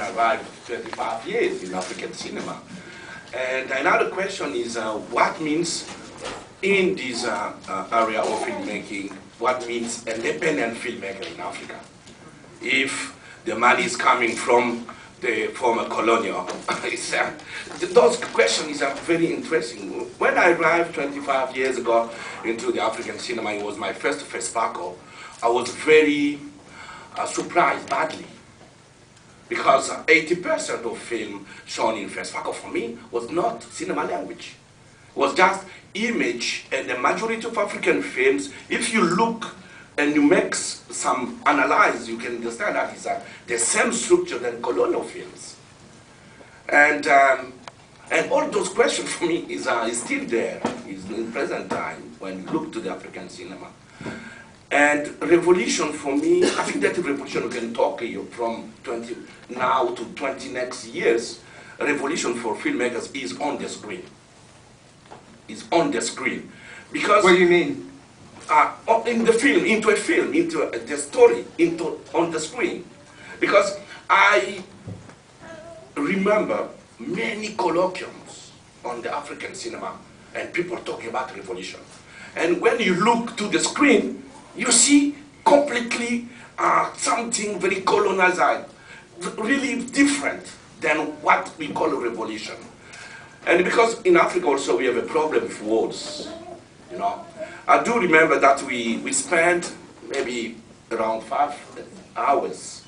I arrived 35 years in African cinema. And another question is what means in this area of filmmaking, what means independent filmmaker in Africa? If the money is coming from the former colonial, those questions are very interesting. When I arrived 25 years ago into the African cinema, it was my first FESPACO, I was very surprised badly, because 80% of film shown in FESPACO for me was not cinema language. It was just image, and the majority of African films, if you look and you make some analysis, you can understand that it's the same structure than colonial films. And all those questions for me is still there, is in present time when you look to the African cinema. And revolution for me, I think that revolution we can talk from 20 now to 20 next years. Revolution for filmmakers is on the screen. Is on the screen. Because what do you mean? In the film, into the story, on the screen. Because I remember many colloquiums on the African cinema and people talking about revolution. And when you look to the screen, you see completely something very colonized, really different than what we call a revolution. And because in Africa also we have a problem with words, you know. I do remember that we spent maybe around 5 hours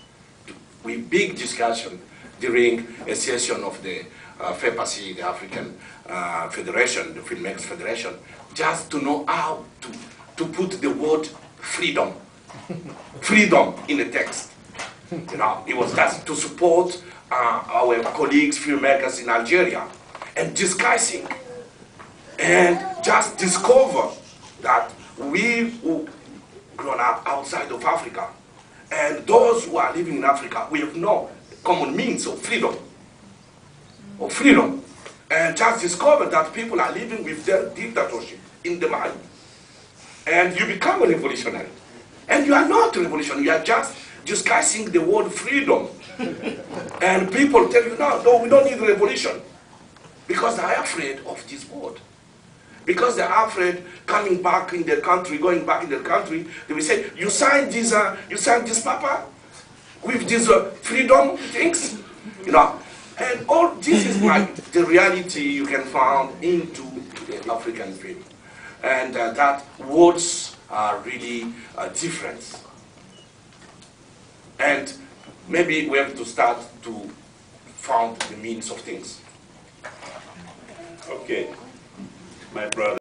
with big discussion during a session of the FEPACI, the African Federation, the Filmmakers Federation, just to know how to put the word freedom, freedom in the text. You know, it was just to support our colleagues, filmmakers in Algeria, and discussing, and just discover that we who grown up outside of Africa, and those who are living in Africa, we have no common means of freedom, and just discover that people are living with their dictatorship in the mind. And you become a revolutionary. And you are not a revolutionary, you are just discussing the word freedom. And people tell you, no, we don't need a revolution. Because they are afraid of this word. Because they are afraid coming back in their country, going back in their country, they will say, you signed this paper with these freedom things, you know. And all this is like the reality you can find into the African film. And that words are really different. And maybe we have to start to find the means of things. Okay, my brother.